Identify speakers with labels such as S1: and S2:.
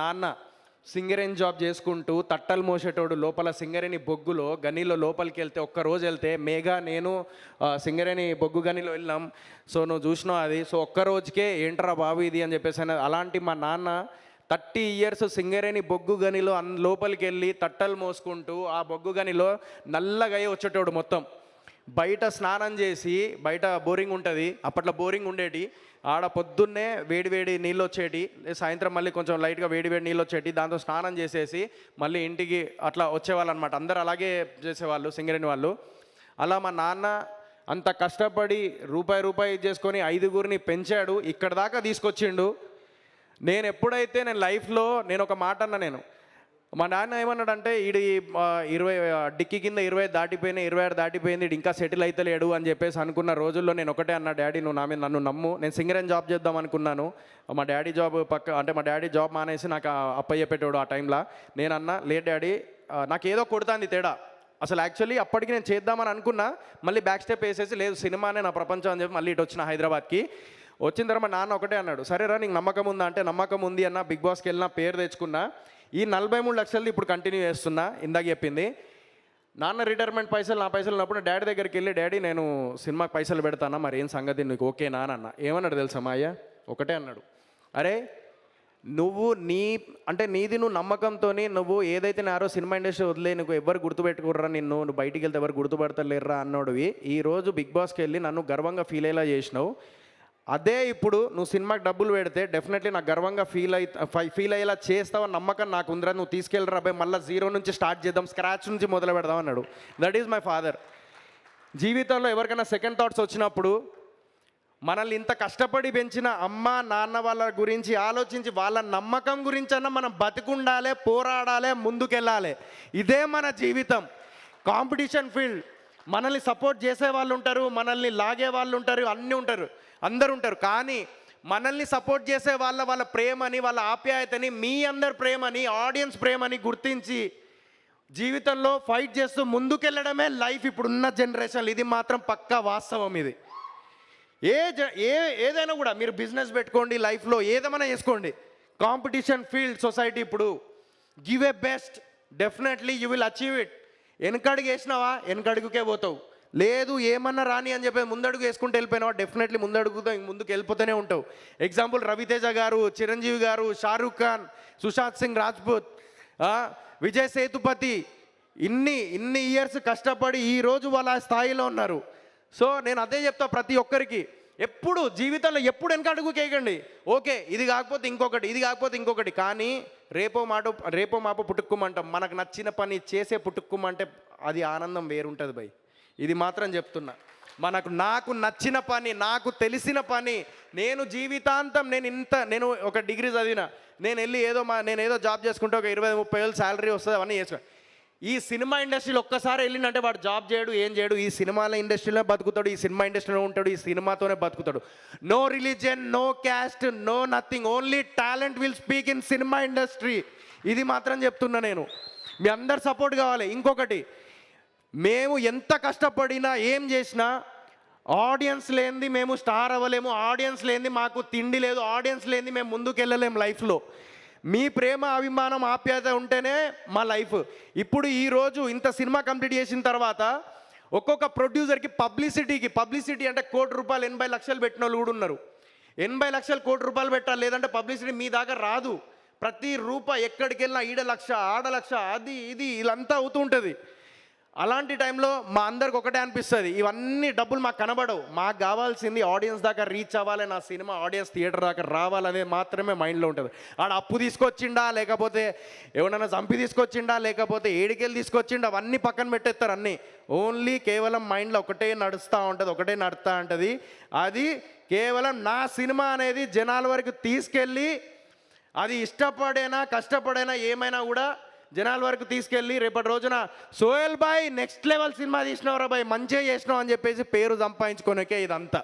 S1: నాన్న సింగరేణి జాబ్ చేసుకుంటూ తట్టలు మోసేటోడు లోపల సింగరేణి బొగ్గులో గనిలో లోపలికి వెళ్తే ఒక్కరోజు వెళ్తే మేఘా నేను సింగరేణి బొగ్గు గనిలో వెళ్ళాం. సో నువ్వు చూసినావు అది. సో ఒక్కరోజుకే ఏంట్రా బాబు ఇది అని చెప్పేసి అలాంటి మా నాన్న 30 years సింగరేణి బొగ్గు గనిలో లోపలికి వెళ్ళి తట్టలు మోసుకుంటూ ఆ బొగ్గు గనిలో నల్లగా వచ్చేటోడు మొత్తం. బయట స్నానం చేసి, బయట బోరింగ్ ఉంటుంది, అప్పట్లో బోరింగ్ ఉండేటి, ఆడ పొద్దున్నే వేడి నీళ్ళు వచ్చేటి, సాయంత్రం మళ్ళీ కొంచెం లైట్గా వేడి నీళ్ళు వచ్చేటి, దాంతో స్నానం చేసేసి మళ్ళీ ఇంటికి అట్లా వచ్చేవాళ్ళు అనమాట. అందరు అలాగే చేసేవాళ్ళు సింగరేణి వాళ్ళు. అలా మా నాన్న అంత కష్టపడి రూపాయి చేసుకొని 5గురిని పెంచాడు, ఇక్కడ దాకా తీసుకొచ్చిండు. నేను ఎప్పుడైతే లైఫ్లో ఒక మాట అన్నా, మా నాన్న ఏమన్నాడంటే ఈడు 20 డిక్కి కింద 20 దాటిపోయినాయి, 26 దాటిపోయింది, ఇంకా సెటిల్ అవుతలేడు అని చెప్పేసి అనుకున్న రోజుల్లో నేను ఒకటే అన్నా, డాడీ నువ్వు నన్ను నమ్ము, నేను సింగరేణి జాబ్ చేద్దాం అనుకున్నాను. మా డాడీ జాబ్ మా డాడీ జాబ్ మానేసి నాకు అప్పయ్యపెట్టాడు ఆ టైంలో. నేను అన్నా, లేదు డాడీ నాకు ఏదో కొడుతుంది తేడా. అసలు యాక్చువల్లీ అప్పటికి నేను చేద్దామని అనుకున్నా, మళ్ళీ బ్యాక్ స్టెప్ వేసేసి లేదు సినిమానే నా ప్రపంచం అని చెప్పి మళ్ళీ ఇటు వచ్చిన హైదరాబాద్కి. వచ్చిన తర్వాత మా నాన్న ఒకటే అన్నాడు, సరేరా నీకు నమ్మకం ఉందా అంటే నమ్మకం ఉంది అన్న. బిగ్ బాస్కి వెళ్ళినా, పేరు తెచ్చుకున్నా, ఈ 43 లక్షలది ఇప్పుడు కంటిన్యూ చేస్తున్నా. ఇందాక చెప్పింది నాన్న రిటైర్మెంట్ పైసలు, నా పైసలు ఉన్నప్పుడు డాడీ దగ్గరికి వెళ్ళి, డాడీ నేను సినిమాకి పైసలు పెడతానా, మరి ఏం సంగతి నీకు ఓకేనా అని అన్న. ఏమన్నాడు తెలుసా మా అయ్య? ఒకటే అన్నాడు, అరే నువ్వు నీది నువ్వు నమ్మకంతో నువ్వు ఏదైతే నారో సినిమా ఇండస్ట్రీ వదిలే, నువ్వు ఎవరు గుర్తుపెట్టుకోర్రా, నువ్వు బయటికి వెళ్తే ఎవరు గుర్తుపడతలేర్రా అన్నోడివి ఈరోజు బిగ్ బాస్కి వెళ్ళి నన్ను గర్వంగా ఫీల్ అయ్యేలా చేసినావు. అదే ఇప్పుడు నువ్వు సినిమాకి డబ్బులు పెడితే డెఫినెట్లీ నాకు గర్వంగా ఫీల్ అయ్యేలా చేస్తావని నమ్మకం నాకు ఉందిరా, నువ్వు తీసుకెళ్ళరా అబ్బాయి, మళ్ళీ 0 నుంచి స్టార్ట్ చేద్దాం, స్క్రాచ్ నుంచి మొదలు పెడదాం అన్నాడు. That is my father. జీవితంలో ఎవరికైనా సెకండ్ థాట్స్ వచ్చినప్పుడు మనల్ని ఇంత కష్టపడి పెంచిన అమ్మ నాన్న వాళ్ళ గురించి ఆలోచించి వాళ్ళ నమ్మకం గురించి అన్నా మనం బతికుండాలి, పోరాడాలి, ముందుకెళ్ళాలి. ఇదే మన జీవితం. Competition field. మనల్ని సపోర్ట్ చేసే వాళ్ళు ఉంటారు, మనల్ని లాగే వాళ్ళు ఉంటారు, అన్నీ ఉంటారు, అందరు ఉంటారు. కానీ మనల్ని సపోర్ట్ చేసే వాళ్ళ ప్రేమని, వాళ్ళ ఆప్యాయతని, మీ అందరి ప్రేమని, ఆడియన్స్ ప్రేమని గుర్తించి జీవితంలో ఫైట్ చేస్తూ ముందుకెళ్ళడమే లైఫ్ ఇప్పుడున్న జనరేషన్. ఇది మాత్రం పక్కా వాస్తవం. ఇది ఏదైనా కూడా మీరు బిజినెస్ పెట్టుకోండి, లైఫ్లో ఏదేమైనా చేసుకోండి, కాంపిటీషన్ ఫీల్డ్ సొసైటీ. ఇప్పుడు give a best, definitely you will achieve it. వెనకడుగు వేసినావా వెనకడుగుకే పోతావు. లేదు ఏమన్నా రాని అని చెప్పి ముందడుగు వేసుకుంటూ వెళ్ళిపోయినావా డెఫినెట్లీ ముందుకు వెళ్ళిపోతూనే ఉంటావు. ఎగ్జాంపుల్ రవితేజ గారు, చిరంజీవి గారు, షారూఖ్ ఖాన్, సుశాంత్ సింగ్ రాజ్పూత్, విజయ్ సేతుపతి ఇన్ని ఇయర్స్ కష్టపడి ఈరోజు వాళ్ళ స్థాయిలో ఉన్నారు. సో నేను అదే చెప్తా ప్రతి ఒక్కరికి, ఎప్పుడు జీవితంలో ఎప్పుడు వెనక అడుగు కేయకండి. ఓకే ఇది కాకపోతే ఇంకొకటి, ఇది కాకపోతే ఇంకొకటి, కానీ రేపో మాపో పుట్టుక్కుమంటాం. మనకు నచ్చిన పని చేసే పుట్టుక్కుమంటే అది ఆనందం వేరుంటుంది భయ్. ఇది మాత్రం చెప్తున్నా. నాకు నచ్చిన పని, నాకు తెలిసిన పని, నేను జీవితాంతం నేను ఒక డిగ్రీ చదివిన, నేను వెళ్ళి ఏదో జాబ్ చేసుకుంటే ఒక 20-30 వేలు శాలరీ వస్తుంది, అవన్నీ చేసుకో. ఈ సినిమా ఇండస్ట్రీలో ఒక్కసారి వెళ్ళిందంటే వాడు జాబ్ చేయడు, ఏం చేయడు, ఈ సినిమాల ఇండస్ట్రీలో బతుకుతాడు, ఈ సినిమా ఇండస్ట్రీలో ఉంటాడు, ఈ సినిమాతోనే బతుకుతాడు. No religion, no caste, no nothing, only talent will speak in cinema industry. ఇది మాత్రం చెప్తున్నా నేను. మీ అందరు సపోర్ట్ కావాలి. ఇంకొకటి, మేము ఎంత కష్టపడినా ఏం చేసినా ఆడియన్స్ లేనిది మేము స్టార్ అవ్వలేము, ఆడియన్స్ లేనిది మాకు తిండి లేదు, ఆడియన్స్ లేనిది మేము ముందుకు వెళ్ళలేము లైఫ్లో. మీ ప్రేమ, అభిమానం, ఆప్యాయత ఉంటేనే మా లైఫ్. ఇప్పుడు ఈరోజు ఇంత సినిమా కంప్లీట్ చేసిన తర్వాత ఒక్కొక్క ప్రొడ్యూసర్కి పబ్లిసిటీ అంటే ₹1,00,00,000 80 లక్షలు పెట్టిన వాళ్ళు కూడా ఉన్నారు. 80 లక్షలు ₹1,00,00,000 పెట్టాలి, లేదంటే పబ్లిసిటీ మీ దాకా రాదు. ప్రతి రూపాయి ఎక్కడికి వెళ్ళినా ఈడ లక్ష, ఆడ లక్ష, అది ఇది ఇదంతా అవుతూ ఉంటుంది. అలాంటి టైంలో మా అందరికి ఒకటే అనిపిస్తుంది, ఇవన్నీ డబ్బులు మాకు కనబడవు, మాకు కావాల్సింది ఆడియన్స్ దాకా రీచ్ అవ్వాలి, నా సినిమా ఆడియన్స్ థియేటర్ దాకా రావాలనేది మాత్రమే మైండ్లో ఉంటుంది. ఆడ అప్పు తీసుకొచ్చిండా, లేకపోతే ఎవరైనా చంపి తీసుకొచ్చిండా, లేకపోతే ఏడికెళ్ళి తీసుకొచ్చిండా, అవన్నీ పక్కన పెట్టేస్తారు. అన్నీ ఓన్లీ కేవలం మైండ్లో ఒకటే నడుస్తూ ఉంటుంది. అది కేవలం నా సినిమా అనేది జనాల వరకు తీసుకెళ్ళి, అది ఇష్టపడైనా కష్టపడైనా ఏమైనా కూడా జనాల వరకు తీసుకెళ్ళి రేపటి రోజున సోహెల్ బాయ్ నెక్స్ట్ లెవెల్ సినిమా తీసినవరా బాయ్, మంచిగా చేసినావు అని చెప్పేసి పేరు సంపాదించుకోనికే ఇదంతా.